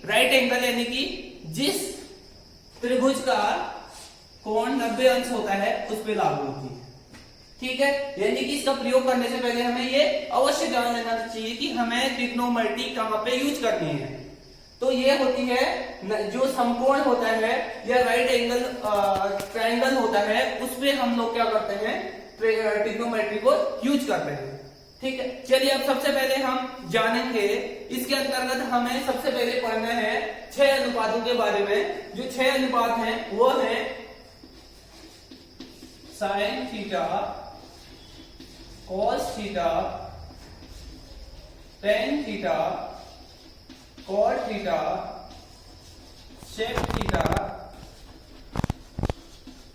Right angle यानी कि जिस त्रिभुज का कोण 90 अंश होता है उस पे लागू होती है। ठीक है, यानी कि इसका प्रयोग करने से पहले हमें ये अवश्य जान लेना चाहिए कि हमें ट्रिग्नोमेट्री कहां पे यूज करनी है। तो ये होती है जो समकोण होता है या राइट एंगल ट्रायंगल होता है उस पे हम लोग क्या करते हैं, ट्रिग्नोमेट्री को यूज करते हैं। ठीक है, चलिए अब सबसे पहले हम जानेंगे इसके अंतर्गत हमें सबसे पहले पढ़ना है 6 अनुपातों के बारे में। जो 6 अनुपात हैं वो है sine theta, cos theta, tan theta, cot theta, sec theta,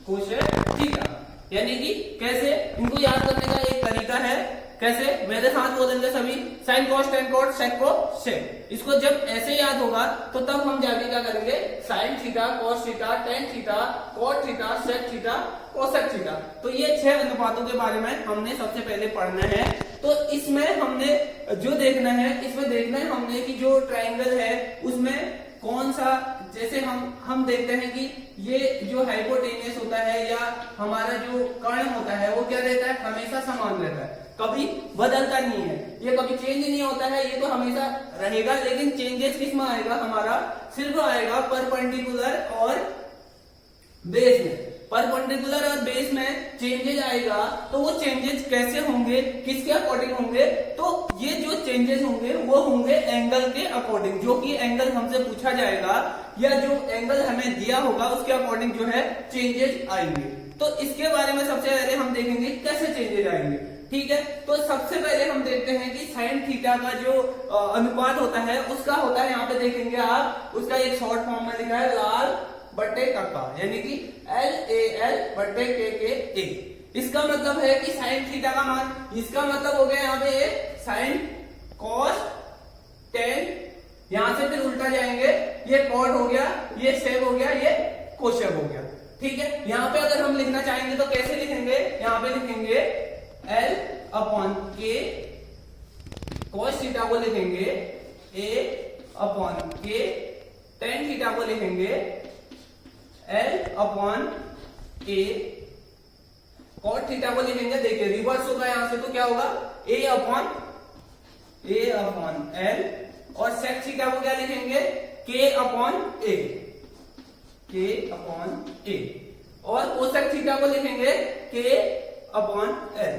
cosec theta. यानी कि कैसे इनको याद करने का एक तरीका है। कैसे, मेरे साथ बोलेंगे सभी, sine cos tan cot sec cosec. इसको जब ऐसे याद होगा तो तब हम जाके क्या करेंगे, sine theta, cos theta, tan theta, cot theta, sec theta, cosec theta. तो ये 6 अनुपातों के बारे में हमने सबसे पहले पढ़ना है। तो इसमें हमने जो देखना है, इसमें देखना है हमने कि जो ट्रायंगल है उसमें कौन सा, जैसे हम देखते हैं कि ये जो हाइपोटेनियस होता है या हमारा जो कर्ण होता है वो क्या रहता है, हमेशा समान रहता है, कभी बदलता नहीं है, ये कभी चेंज नहीं होता है, ये तो हमेशा रहेगा। लेकिन चेंजेस किस में आएगा, हमारा सिर्फ आएगा परपेंडिकुलर और बेस में। परपेंडिकुलर और बेस में चेंजेस आएगा तो वो चेंजेस कैसे होंगे, किसके अकॉर्डिंग होंगे, तो ये जो चेंजेस होंगे वो होंगे एंगल के अकॉर्डिंग। जो कि एंगल हमसे पूछा जाएगा या जो एंगल हमें दिया होगा उसके अकॉर्डिंग जो है चेंजेस आएंगे। तो इसके बारे में सबसे पहले हम देखेंगे कैसे चेंजेस आएंगे। ठीक है, तो सबसे पहले हम देखते हैं कि साइन थीटा का जो अनुपात होता है उसका होता है, यहाँ पे देखेंगे आप, उसका एक शॉर्ट फॉर्म में लिखा है लाल बट्टे कक्का, यानी कि LAL बट्टे KKA। इसका मतलब है कि साइन थीटा का मान, इसका मतलब हो गया यहाँ पे साइन कॉस टेन, यहां से फिर उल्टा जाएंगे, ये कॉट हो गया, ये सेक हो गया, ये कोसेक हो गया। ठीक है, यहाँ पे अगर हम लिखना चाहेंगे तो कैसे लिखेंगे, यहाँ पे लिखेंगे L upon K, cos theta को लिखेंगे A upon K, tan theta को लिखेंगे L upon A, cot theta को लिखेंगे, देखिए रिवर्स होगा यहां से, तो क्या होगा A अपॉन L, और सेक थीटा को क्या लिखेंगे K अपॉन A, और कोसेक थीटा को लिखेंगे K अपॉन L।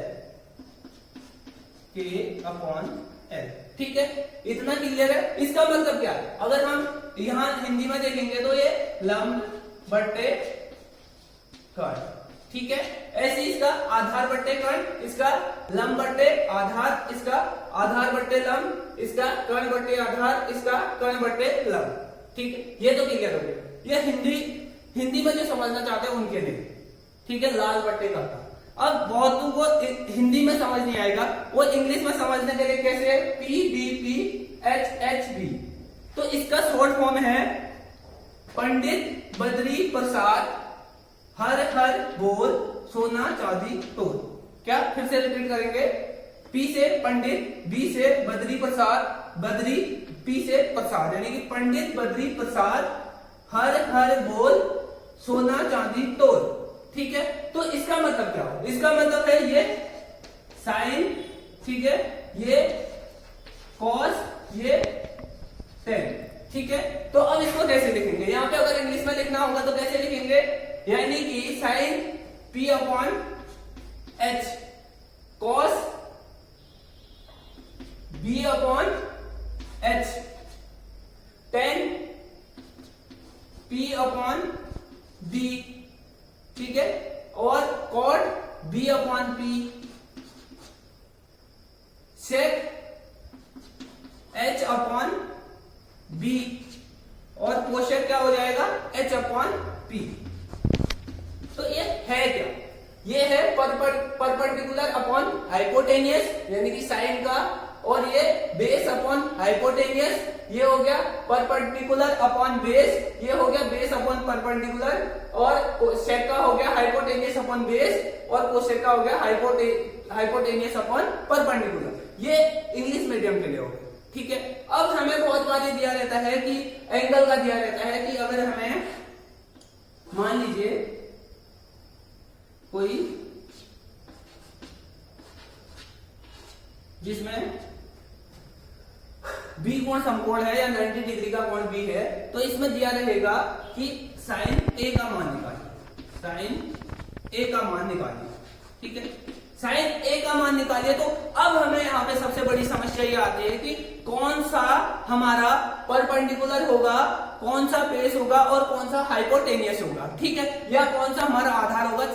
ठीक है, इतना क्लियर है। इसका मतलब क्या है, अगर हम यहां हिंदी में देखेंगे तो ये लंब बट्टे कर्ण। ठीक है, ऐसे इसका आधार बट्टे कर्ण, इसका लंब बट्टे आधार, इसका आधार बट्टे लंब, इसका कर्ण बट्टे आधार, इसका कर्ण बट्टे लंब। ठीक है, ये तो क्लियर हो गया। ये हिंदी में जो समझना चाहते हैं उनके लिए। ठीक है, लाल बट्टे कर्ण। अब बहुतों को हिंदी में समझ नहीं आएगा, वो इंग्लिश में समझने के लिए कैसे, PBPHHB। तो इसका शॉर्ट फॉर्म है पंडित बद्री प्रसाद हर हर बोल सोना चांदी तोल। क्या, फिर से रिपीट करेंगे, P से पंडित, B से बद्री प्रसाद, बद्री P से प्रसाद, यानी कि पंडित बद्री प्रसाद हर हर बोल सोना चांदी तोल। ठीक है, तो इसका मतलब क्या हो, इसका मतलब है ये साइन, ठीक है, ये कॉस, ये टेन। ठीक है, तो अब इसको कैसे लिखेंगे, यहाँ पे अगर इंग्लिश में लिखना होगा तो कैसे लिखेंगे, यानी कि sine P upon H, cos B upon H, tan P upon B। ठीक है, और cot B upon P, sec H upon B, और कोसेक क्या हो जाएगा H अपॉन P। तो ये है क्या, ये है परपेंडिकुलर अपॉन हाइपोटेनियस, यानी कि साइन का, और ये बेस अपॉन हाइपोटेनियस, ये हो गया परपेंडिकुलर अपॉन बेस, ये हो गया बेस अपॉन परपेंडिकुलर, और सेक का हो गया हाइपोटेनियस अपॉन बेस, और कोसेक का हो गया हाइपोटेनियस अपॉन परपेंडिकुलर। ये इंग्लिश मीडियम के लिए हो गया। ठीक है। अब हमें बहुत बार ये दिया रहता है कि एंगल का दिया रहता है कि अगर हमें मान लीजिए कोई जिसमें बी कोण समकोण है या 90 डिग्री का कोण बी है, तो इसमें दिया रहेगा कि साइन ए का मान निकालिए, साइन ए का मान निकालिए, ठीक है। साइन ए का मान निकालिए। तो अब हमें यहाँ पे सबसे बड़ी समस्या ये आती है कि कौन सा हमारा परपेंडिकुलर होगा, कौन सा बेस होगा और कौन सा हाइपोटेनियस होगा, ठीक है, या कौन सा हमारा आधार होगा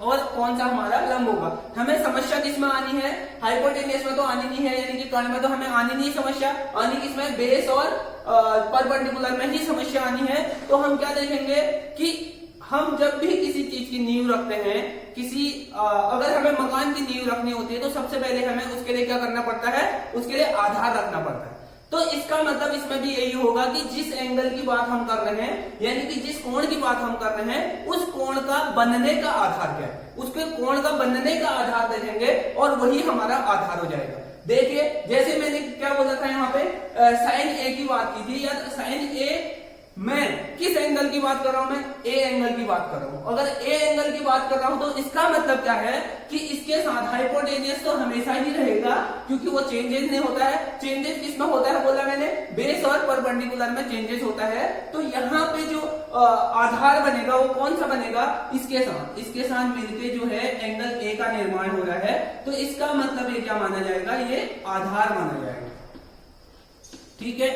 और कौन सा हमारा लंब होगा। हमें समस्या किसमें आनी है, हाइपोटेनियस में तो आनी नहीं है, यानी कि कर्ण में तो हमें आनी नहीं समस्या, आनी किसमें, बेस और परपेंडिकुलर में ही समस्या आनी है। तो हम क्या देखेंगे कि हम जब भी किसी चीज की नींव रखते हैं, किसी अगर हमें मकान की नींव रखनी होती है तो सबसे पहले हमें उसके लिए क्या करना पड़ता है, उसके लिए आधार रखना पड़ता है। तो इसका मतलब इसमें भी यही होगा कि जिस एंगल की बात हम कर रहे हैं, यानी कि जिस कोण की बात हम कर रहे हैं, उस कोण का बनने का आधार क्या है, उसके कोण का बनने का आधार देखेंगे और वही हमारा आधार हो जाएगा। देखिए जैसे मैंने क्या बोला था यहाँ पे साइन ए की बात की थी, या साइन ए, मैं किस एंगल की बात कर रहा हूं, मैं ए एंगल की बात कर रहा हूं। अगर ए एंगल की बात कर रहा हूं तो इसका मतलब क्या है कि इसके साथ हाइपोटेनियस तो हमेशा ही रहेगा, क्योंकि वो चेंजेस नहीं होता है। चेंजेस किसमें होता है बोला मैंने, बेस और परपेंडिकुलर में चेंजेस होता है। तो यहाँ पे जो आधार बनेगा वो कौन सा बनेगा, इसके साथ मिलके जो है एंगल ए का निर्माण हो रहा है। तो इसका मतलब ये क्या माना जाएगा, ये आधार माना जाएगा, ठीक है।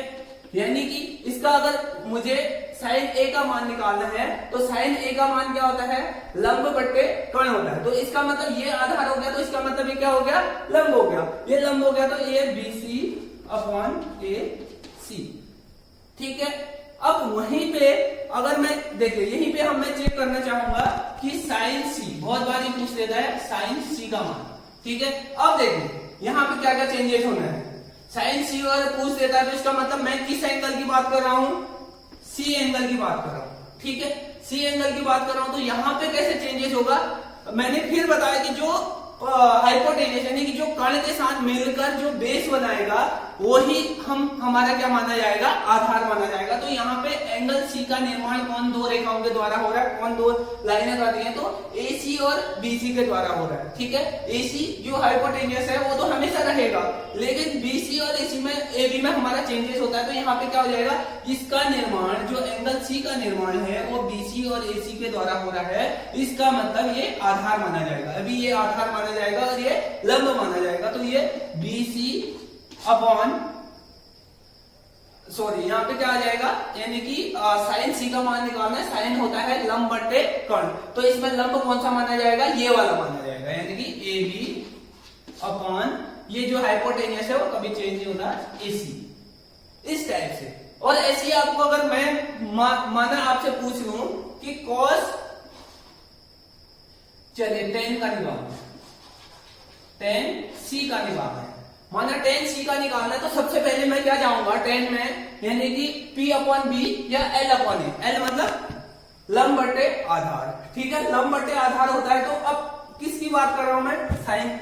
यानी कि इसका अगर मुझे साइन ए का मान निकालना है तो साइन ए का मान क्या होता है, लंब बट्टे कर्ण होता है। तो इसका मतलब ये आधार हो गया, तो इसका मतलब ये क्या हो गया, लंब हो गया। ये लंब हो गया तो ये BC अपॉन AC, ठीक है। अब वहीं पे अगर मैं देखिए यहीं पे मैं चेक करना चाहूंगा कि साइन C, बहुत बार ये पूछ लेता है साइन C का मान, ठीक है। अब देखिए यहाँ पे क्या क्या चेंजेस होना है, साइन C अगर पूछ देता है तो इसका मतलब मैं किस एंगल की बात कर रहा हूं, C एंगल की बात कर रहा हूं, ठीक है। C एंगल की बात कर रहा हूं तो यहां पे कैसे चेंजेस होगा, मैंने फिर बताया कि जो हाइपोटेनियस यानी कि जो कर्ण के साथ मिलकर जो बेस बनाएगा वही हमारा क्या माना जाएगा, आधार माना जाएगा। तो यहाँ पे एंगल C का निर्माण कौन दो रेखाओं के द्वारा हो रहा है, कौन दो लाइनें कर रही है, तो AC और BC के द्वारा हो रहा है, ठीक है। AC जो हाइपोटेनियस है वो तो हमेशा रहेगा, लेकिन BC और AC में AB में हमारा चेंजेस होता है। तो यहाँ पे क्या हो जाएगा, इसका निर्माण जो एंगल C का निर्माण है वो BC और AC के द्वारा हो रहा है। इसका मतलब ये आधार माना जाएगा, अभी ये आधार माना जाएगा और ये लंब माना जाएगा। तो ये BC अपॉन यहाँ पे क्या आ जाएगा, यानी कि साइन C का मान निकालना है, साइन होता है लंब बट्टे कर्ण, तो इसमें लंब कौन सा माना जाएगा, ये वाला माना जाएगा, यानी कि AB अपॉन ये जो हाइपोटेनियस है वो कभी चेंज नहीं होता, AC, इस टाइप से। और ऐसे ही आपको अगर मैं माना आपसे पूछ लूं कि कॉस, चलिए tan का निकालना है, tan C का निकालना है, माना tan C का निकालना है तो सबसे पहले मैं क्या जाऊंगा, tan में यानी कि P अपॉन B या L अपॉन A, L मतलब लंब बट्टे आधार, ठीक है, लंब बट्टे आधार होता है। तो अब किसकी बात कर रहा हूं मैं, साइन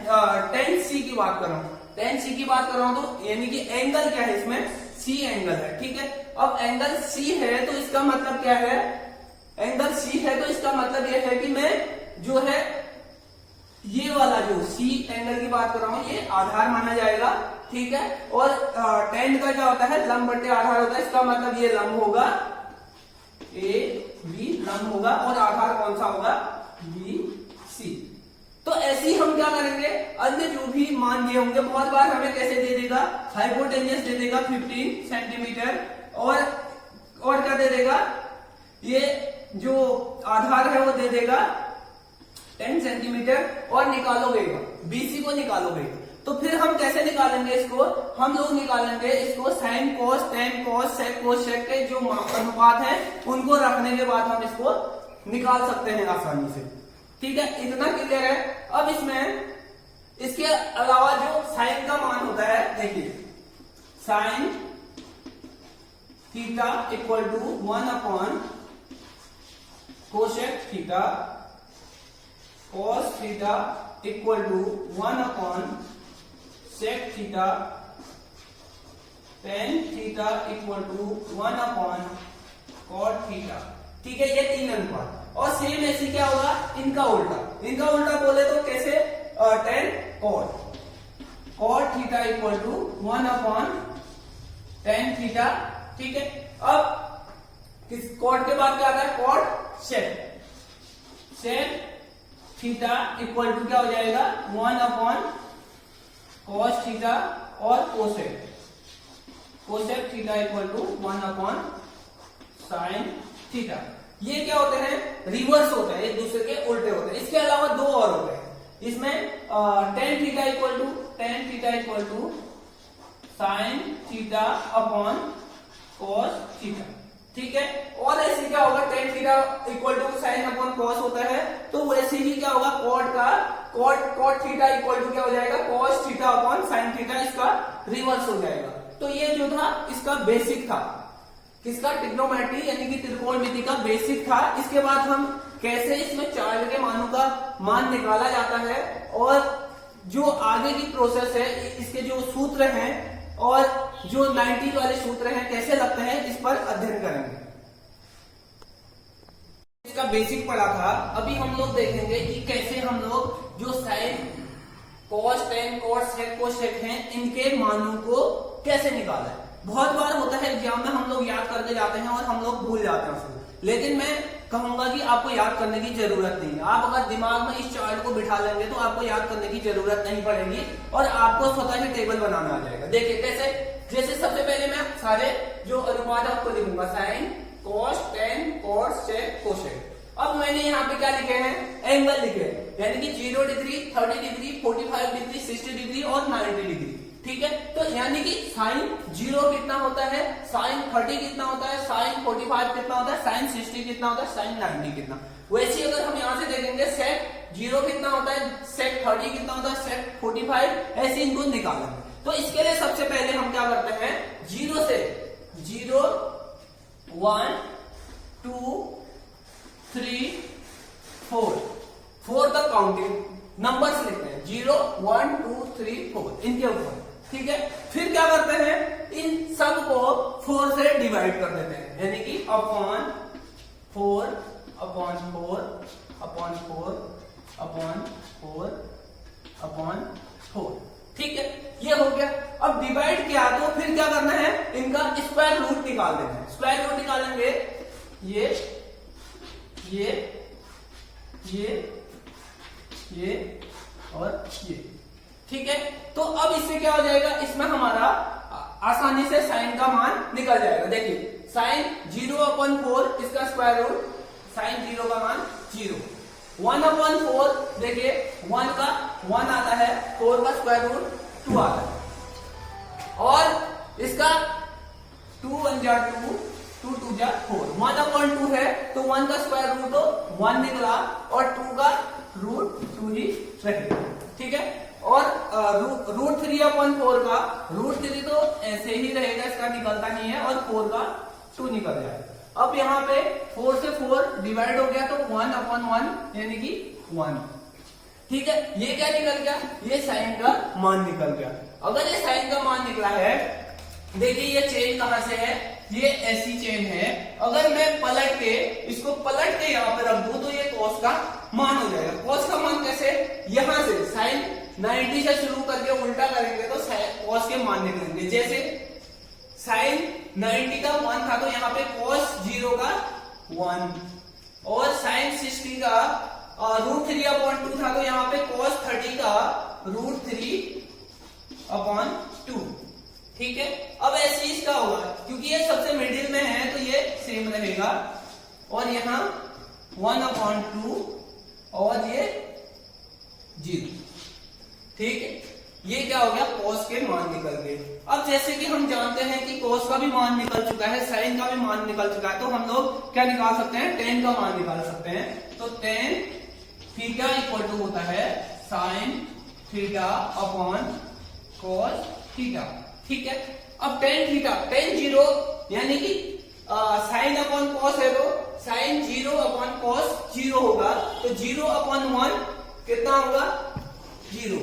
tan C की बात कर रहा हूं, tan C की बात कर रहा हूं तो यानी कि एंगल क्या है इसमें, C एंगल है, ठीक है। अब एंगल C है तो इसका मतलब क्या है, एंगल C है तो इसका मतलब यह है कि मैं जो है ये वाला जो C एंगल की बात कर रहा हूं ये आधार माना जाएगा, ठीक है। और tan का क्या होता है, लंब बट्टे आधार होता है, इसका मतलब ये लंब होगा, AB लंब होगा और आधार कौन सा होगा, BC। तो ऐसे ही हम क्या करेंगे, अन्य जो भी मान दिए होंगे, बहुत बार हमें कैसे दे देगा, हाइपोटेनियस दे देगा 15 सेंटीमीटर और क्या दे देगा, ये जो आधार है वो दे देगा 10 सेंटीमीटर और निकालोगे BC को निकालोगे। तो फिर हम कैसे निकालेंगे इसको, हम लोग निकालेंगे इसको साइन कोस टेन कोस सेक के जो अनुपात है उनको रखने के बाद हम इसको निकाल सकते हैं आसानी से, ठीक है, इतना क्लियर है। अब इसमें इसके अलावा जो साइन का मान होता है, देखिए sine theta equal to 1 upon cosec theta, cos theta equal to 1 upon sec theta tan theta equal to 1 upon cot theta. ठीक है, ये 3 अनुपात। और सेम ऐसी क्या होगा, इनका उल्टा बोले तो कैसे, tan cot theta equal to 1 upon tan theta. ठीक है, अब किस कॉट के बाद क्या आता है, cot sec theta equal to क्या हो जाएगा, 1 अपॉन कॉस थीटा। और cosec theta equal to 1 upon sine theta. ये क्या होते हैं, रिवर्स होते हैं, एक दूसरे के उल्टे होते हैं। इसके अलावा 2 और होते हैं इसमें, tan theta equal to sine theta upon cos theta. ठीक है, और ऐसे क्या होगा, tan theta equal to sine upon cos होता है, तो वैसे ही क्या होगा, कॉट थीटा इक्वल टू क्या हो जाएगा, cos theta upon sine theta, इसका रिवर्स हो जाएगा। तो ये जो था इसका बेसिक था, किसका, ट्रिग्नोमेट्री यानी कि त्रिकोणमिति का बेसिक था। इसके बाद हम कैसे इसमें चार्ट के मानों का मान निकाला जाता है और जो आगे की प्रोसेस है, इसके जो सूत्र हैं और जो 90 वाले सूत्र हैं कैसे लगते हैं, इस पर अध्ययन करेंगे। इसका बेसिक पढ़ा था, अभी हम लोग देखेंगे कि कैसे हम लोग जो sine cos tan cos sec cosec हैं, इनके मानों को कैसे निकाला है। बहुत बार होता है एग्जाम में हम लोग याद करके जाते हैं और हम लोग भूल जाते हैं उसको, लेकिन मैं कहूंगा कि आपको याद करने की जरूरत नहीं है। आप अगर दिमाग में इस चार्ट को बिठा लेंगे तो आपको याद करने की जरूरत नहीं पड़ेगी और आपको स्वतः ही टेबल बनाना आ जाएगा। देखिए कैसे, जैसे सबसे पहले मैं सारे जो अनुपात आपको लिखूंगा, sine cos tan cos sec cosec. अब मैंने यहाँ पे क्या लिखे हैं, एंगल लिखे हैं, यानी कि 0 डिग्री, 30 डिग्री, 45 डिग्री, 60 डिग्री और 90 डिग्री। ठीक है, तो यानी कि साइन 0 कितना होता है, साइन 30 कितना होता है, साइन 45 कितना होता है, साइन 60 कितना होता है, साइन 90 कितना। वैसे अगर हम यहाँ से देखेंगे सेक 0 कितना होता है, सेक 30 कितना होता है, सेक 45, ऐसे इनको निकालेंगे। तो इसके लिए सबसे पहले हम क्या करते हैं, 0 से 0 1 2 3 4 तक काउंटिंग नंबर्स लिखते हैं, 0 1 2 3 4 इनके ऊपर। ठीक है, फिर क्या करते हैं, इन सब को 4 से डिवाइड कर देते हैं, यानी कि upon 4 upon 4 upon 4 upon 4 upon 4। ठीक है, ये हो गया। अब डिवाइड किया तो फिर क्या करना है, इनका स्क्वायर रूट निकाल देना है। स्क्वायर रूट निकालेंगे, ये और ये। ठीक है, तो अब इससे क्या हो जाएगा, इसमें हमारा आसानी से साइन का मान निकल जाएगा। देखिए साइन 0 अपॉन 4, इसका स्क्वायर रूट, साइन 0 का मान 0। 1 अपॉन 4, देखिए 1 का 1 आता है, 4 का स्क्वायर रूट 2 आता है, और इसका 2 1 जा 2, 2 2 जा 4। 1 अपॉन 2 है तो 1 का स्क्वायर रूट तो 1 निकला और 2 का रूट 2 ही रहेगा। ठीक है, और रूट 3 अपॉन 4 का रूट 3 तो ऐसे ही रहेगा, इसका निकलता नहीं है, और 4 का 2 निकल जाएगा। अब यहाँ पे 4 से 4 डिवाइड हो गया तो 1 अपॉन 1 यानी कि 1। ठीक है, ये क्या निकल गया, ये साइन का मान निकल गया। अगर ये साइन का मान निकला है, देखिए ये चेन कहां से है, ये ऐसी चेन है। अगर मैं पलट के इसको यहाँ पे रख दूं तो ये कॉस का मान हो जाएगा। कॉस का मान कैसे, यहां से साइन 90 से शुरू करके उल्टा करेंगे तो कॉस के मान निकलेंगे। जैसे साइन 90 का 1 था तो यहाँ पे कॉस 0 का 1, और साइन 60 का रूट 3 अपॉन 2 था तो यहाँ पे कॉस 30 का रूट 3 अपॉन 2। ठीक है, अब ऐसे इसका होगा, क्योंकि ये सबसे मिडिल में है तो ये सेम रहेगा, और यहाँ 1 अपॉन 2 और ये 0। ठीक है, ये क्या हो गया, कॉस के मान निकल गए। अब जैसे कि हम जानते हैं कि कॉस का भी मान निकल चुका है, साइन का भी मान निकल चुका है, तो हम लोग क्या निकाल सकते हैं, टेन का मान निकाल सकते हैं। तो टेन थीटा इक्वल टू होता है sine theta upon cos theta. ठीक है, अब टेन थीटा, टेन 0 यानी कि साइन अपॉन कॉस है तो साइन 0 अपॉन कॉस 0 होगा, तो 0 अपॉन 1 कितना होगा, 0।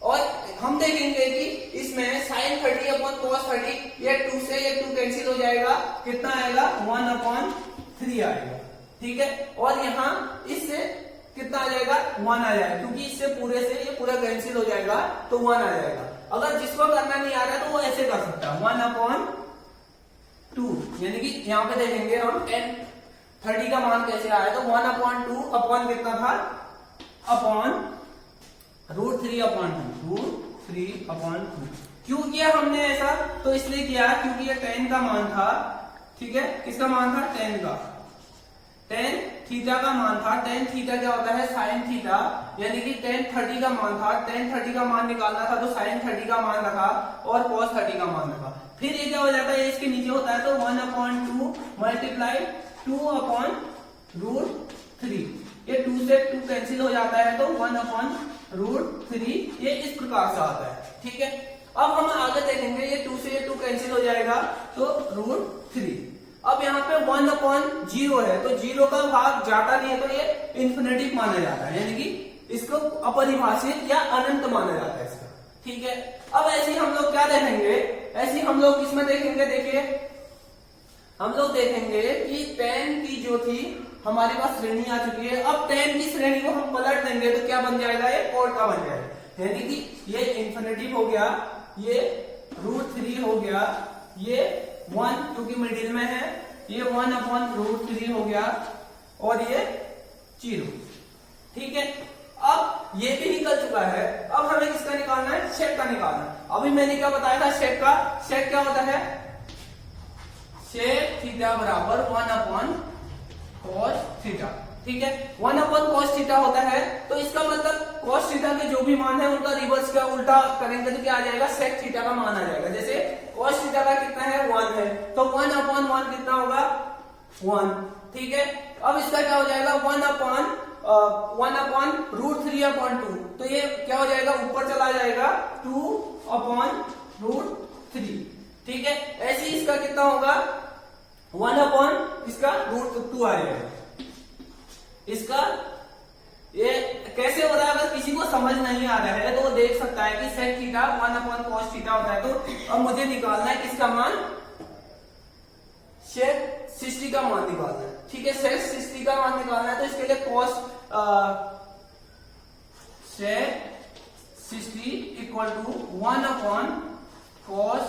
और हम देखेंगे कि इसमें sin 30 अपॉन cos 30 ये 2 से ये 2 कैंसिल हो जाएगा, कितना आएगा 1/3 आएगा, ठीक है। और यहाँ इससे कितना आ जाएगा 1 आ जाएगा, क्योंकि इससे पूरे से ये पूरा कैंसिल हो जाएगा तो 1 आ जाएगा। अगर जिसको करना नहीं आ रहा तो वो ऐसे कर सकता है 1/2, यानी कि यहाँ पे देखेंगे हम 30 का मान कैसे आया, तो 1/2 अपॉन कितना था अपॉन √3/2 क्यों किया हमने ऐसा, तो इसलिए किया क्योंकि ये tan का मान था, ठीक है। किसका मान था tan का, tan थीटा का मान था। tan थीटा क्या होता है sin थीटा, यानी कि tan 30 का मान था, tan 30 का मान निकालना था तो sin 30 का मान रखा और cos 30 का मान रखा। फिर ये क्या हो जाता है, इसके नीचे होता है तो 1/2 मल्टीप्लाई 2/√3, ये 2 से 2 कैंसिल हो जाता है तो 1/√3 ये इस प्रकार से आता है, ठीक है। अब हम आगे देखेंगे, ये 2 से ये 2 कैंसिल हो जाएगा तो √3। अब यहाँ पे 1/0 है तो 0 का भाग जाता नहीं है तो ये इन्फिनिटी माना जाता है, यानी कि इसको अपरिभाषित या अनंत माना जाता है इसका, ठीक है। अब ऐसे ही हम लोग क्या देखेंगे, ऐसे ही हम लोग इसमें देखेंगे, देखिए हम लोग देखेंगे कि tan की जो थी हमारे पास श्रेणी आ चुकी है। अब tan की श्रेणी को हम पलट देंगे तो क्या बन जाएगा, ये cot का बन जाएगा, यानी कि ये इन्फिनिटी हो गया, ये √3 हो गया, ये 1 क्योंकि मिडिल में है, ये 1/√3 हो गया और ये 0, ठीक है। अब ये भी निकल चुका है, अब हमें किसका निकालना है, शेक का निकालना है। अभी मैंने क्या बताया था शेक का, शेक क्या होता है, शेक थीटा बराबर 1/cos थीटा, ठीक है। 1/cos थीटा होता है तो इसका मतलब cos थीटा के जो भी मान है उनका रिवर्स क्या उल्टा करेंगे तो क्या आ जाएगा, sec थीटा का मान आ जाएगा। जैसे cos थीटा का कितना है 1 है तो 1/1 कितना होगा 1, ठीक है। अब इसका क्या हो जाएगा 1/√3/2, तो ये क्या हो जाएगा ऊपर चला जाएगा 2/√3, ठीक है। ऐसे ही इसका कितना होगा 1/√2 आ जाएगा। इसका ये कैसे हो रहा है, अगर किसी को समझ नहीं आ रहा है तो वो देख सकता है कि sec थीटा 1/cos थीटा होता है। तो अब मुझे निकालना है किसका मान, sec 60 का मान निकालना है, ठीक है। sec 60 का मान निकालना है तो इसके लिए cos sec 60 = 1/cos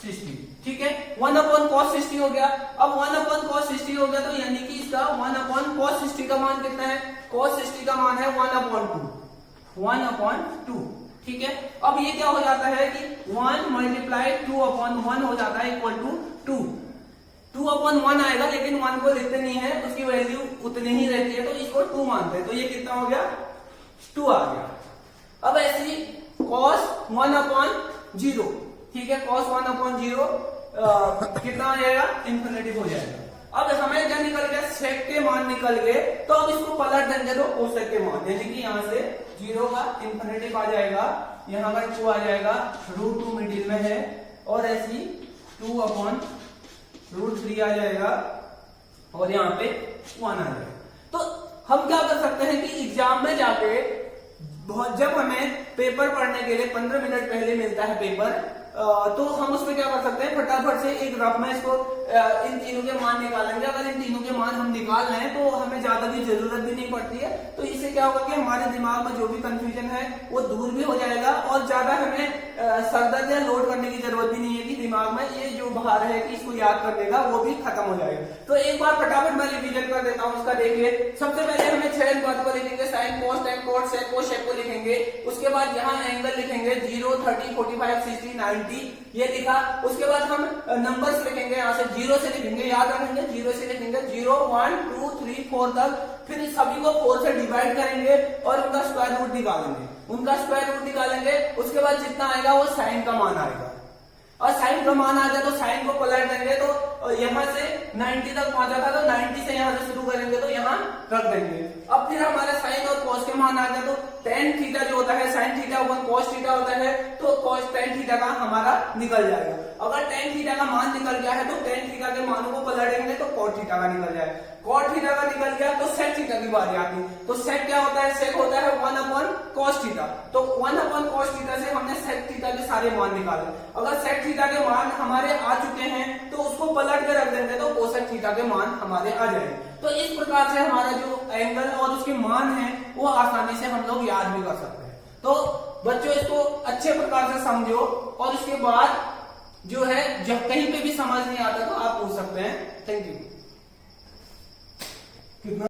60, ठीक है। 1/cos 60 हो गया। अब 1/cos 60 हो गया तो यानी कि इसका 1/cos 60 का मान कितना है, cos 60 का मान है 1/2, ठीक है। अब ये क्या हो जाता है कि 1 × 2/1 हो जाता है = 2, 2/1 आएगा लेकिन 1 को लिखते नहीं है, उसकी वैल्यू उतनी ही रहती है तो इसको 2 मानते हैं, तो ये कितना हो गया 2 आ गया। अब ऐसे ही cos 1/0, ठीक है, cos 1/0 कितना आ जाएगा इन्फिनिटी हो जाएगा। अब हमें क्या निकल गया, sec के मान निकल गए, तो अब इसको पलट देंगे तो cosec के मान, यानी कि यहाँ से 0 का इन्फिनिटी आ जाएगा, यहाँ पर 2 आ जाएगा, √2 मिडिल में है और ऐसी 2/√3 आ जाएगा और यहाँ पे 1 आ जाएगा। तो हम क्या कर सकते हैं कि एग्जाम में जाके जब हमें पेपर पढ़ने के लिए 15 मिनट पहले मिलता है पेपर, तो हम उसमें क्या कर सकते हैं, फटाफट से एक रफ में इसको इन तीनों के मान निकालेंगे। अगर इन तीनों के मान हम निकाल रहे हैं तो हमें ज्यादा की जरूरत भी नहीं पड़ती है, तो इससे क्या होगा कि हमारे दिमाग में जो भी कंफ्यूजन है वो दूर भी हो जाएगा और ज्यादा हमें सरदर्द या लोड करने की जरूरत भी नहीं है कि दिमाग में ये जो बाहर है कि इसको याद कर देगा, वो भी खत्म हो जाएगा। तो एक बार फटाफट मैं रिवीजन कर देता हूँ उसका। देखिए सबसे पहले हमें 6 अनुपात को लिखेंगे, sign cos tan cot sec cos sec को लिखेंगे, उसके बाद यहाँ एंगल लिखेंगे 0 30 45 60 90 ये लिखा। उसके बाद हम नंबर्स लिखेंगे, यहाँ से 0 से लिखेंगे, याद रखेंगे 0 से लिखेंगे 0 1 2 3 4 तक, फिर इस सभी को 4 से डिवाइड करेंगे और उनका स्क्वायर रूट निकालेंगे, उसके बाद जितना आएगा वो साइन का मान आएगा और साइन का मान आ जाए तो साइन को पलट देंगे, तो यहाँ से 90 तक पहुंचा था तो 90 से यहाँ से शुरू करेंगे तो यहाँ रख देंगे। अब फिर हमारे साइन और कॉस के मान आ जाए तो tan थीटा जो होता है sine theta one cos theta होता है, तो cos tan थीटा का हमारा निकल जाएगा। अगर tan थीटा का मान निकल गया है तो tan थीटा के मानों मानों को पलटेंगे तो cot थीटा का निकल जाए, cot थीटा का निकल गया तो sec थीटा की बारी आती। तो sec क्या होता है, sec होता है 1 अपॉन cos थीटा। तो 1 अपॉन cos थीटा से हमने sec थीटा के सारे मान निकाले। अगर sec थीटा के मान हमारे आ चुके हैं तो उसको पलट के रख देंगे तो cosec थीटा के मान हमारे आ जाएंगे। तो इस प्रकार से हमारा जो एंगल और उसके मान है वो आसानी से हम लोग याद भी कर सकते हैं। तो बच्चों इसको अच्छे प्रकार से समझो और उसके बाद जो है जब कहीं पे भी समझ नहीं आता तो आप पूछ सकते हैं। Thank you.